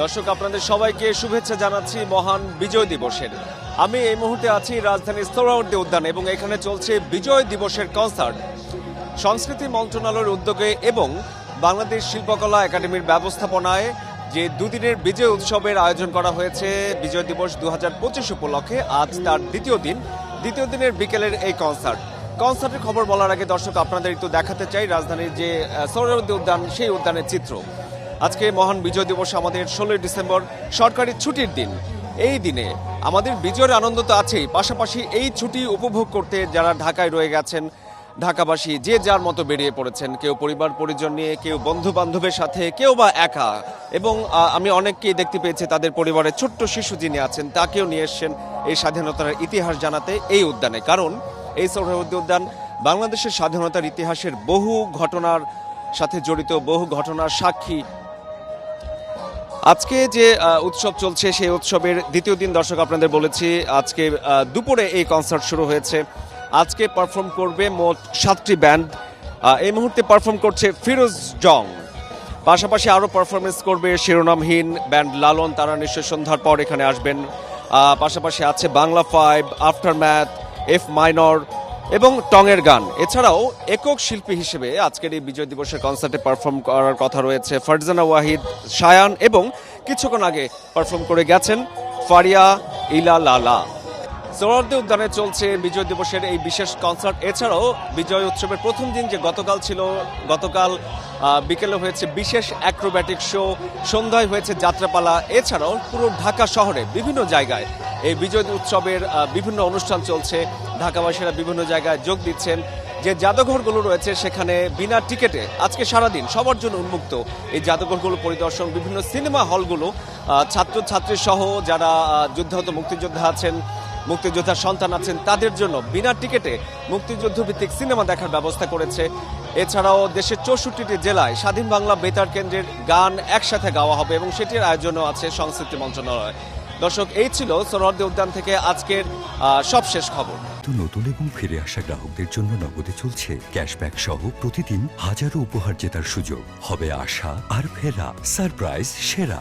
দর্শক আপনাদের সবাইকে শুভেচ্ছা জানাচ্ছি মহান বিজয় দিবসের। আমি এই মুহূর্তে আছি রাজধানীর সোহরাওয়ার্দী উদ্যানে এবং এখানে চলছে বিজয় দিবসের কনসার্ট। সংস্কৃতি মন্ত্রণালয়ের উদ্যোগে এবং বাংলাদেশ শিল্পকলা একাডেমির ব্যবস্থাপনায় যে দুদিনের বিজয় উৎসবের আয়োজন করা হয়েছে বিজয় দিবস 2025 উপলক্ষে। আজ তার দ্বিতীয় দিনের বিকেলের এই কনসার্টের খবর বলার আগে দর্শক আপনাদের একটু দেখাতে চাই রাজধানীর যে সোহরাওয়ার্দী উদ্যান, সেই উদ্যানের চিত্র। আজকে মহান বিজয় দিবস, আমাদের 16 ডিসেম্বর সরকারি ছুটির দিন। এই দিনে আমাদের বিজয়ের আনন্দ তো আছেই, পাশাপাশি এই ছুটি উপভোগ করতে যারা ঢাকায় রয়ে গেছেন, ঢাকাবাসী যে যার মতো বেরিয়ে পড়েছেন, কেউ পরিবার পরিজন নিয়ে, কেউ বন্ধু বান্ধবের সাথে, কেউ বা একা। এবং আমি অনেককেই দেখতে পেয়েছি তাদের পরিবারের ছোট্ট শিশু যিনি আছেন তাকেও নিয়ে এসছেন এই স্বাধীনতার ইতিহাস জানাতে এই উদ্যানে। কারণ এই সোহরাওয়ার্দী উদ্যান বাংলাদেশের স্বাধীনতার ইতিহাসের বহু ঘটনার সাথে জড়িত, বহু ঘটনার সাক্ষী। আজকে যে উৎসব চলছে সেই উৎসবের দ্বিতীয় দিন দর্শক আপনাদের বলেছি, আজকে দুপুরে এই কনসার্ট শুরু হয়েছে। আজকে পারফর্ম করবে মোট 7টি ব্যান্ড। এই মুহূর্তে পারফর্ম করছে ফিরোজ জং, পাশাপাশি আরও পারফরমেন্স করবে শিরোনামহীন ব্যান্ড লালন, তারা নিশ্চয় সন্ধ্যার পর এখানে আসবেন। পাশাপাশি আছে বাংলা 5, আফটারম্যাথ, এফ মাইনর এবং টঙের গান। এছাড়াও একক শিল্পী হিসেবে আজকের এই বিজয় দিবসের কনসার্টে পারফর্ম করার কথা রয়েছে ফারজানা ওয়াহিদ, শায়ান এবং কিছুক্ষণ আগে পারফর্ম করে গেছেন ফারিয়া ইলা লালা। সোহরাওয়ার্দী উদ্যানে চলছে বিজয় দিবসের এই বিশেষ কনসার্ট। এছাড়াও বিজয় উৎসবের প্রথম দিন যে গতকাল ছিল, গতকাল বিকেলে হয়েছে বিশেষ অ্যাক্রোব্যাটিক শো, সন্ধ্যায় হয়েছে যাত্রাপালা। এছাড়াও পুরো ঢাকা শহরে বিভিন্ন জায়গায় এই বিজয় উৎসবের বিভিন্ন অনুষ্ঠান চলছে। ঢাকাবাসীরা বিভিন্ন জায়গায় যোগ দিচ্ছেন। যে জাদুঘরগুলো রয়েছে সেখানে বিনা টিকিটে আজকে সারাদিন সবার জন্য উন্মুক্ত এই জাদুঘরগুলো পরিদর্শন। বিভিন্ন সিনেমা হলগুলো ছাত্রছাত্রী সহ যারা যুদ্ধাহত মুক্তিযোদ্ধা আছেন, মুক্তিযোদ্ধার সন্তান আছেন, তাদের জন্য বিনা টিকিটে মুক্তিযুদ্ধ ভিত্তিক সিনেমা দেখার ব্যবস্থা করেছে। এছাড়াও দেশের 64টি জেলায় স্বাধীন বাংলা বেতার কেন্দ্রের গান একসাথে গাওয়া হবে এবং সেটির আয়োজনও আছে সংস্কৃতি মন্ত্রণালয়। দর্শক, এই ছিল সোহরাওয়ার্দী উদ্যান থেকে আজকের সবশেষ খবর। নতুন এবং ফিরে আসা গ্রাহকদের জন্য নগদে চলছে ক্যাশব্যাক সহ প্রতিদিন হাজারো উপহার জেতার সুযোগ। হবে আশা আর ফেরা, সারপ্রাইজ সেরা।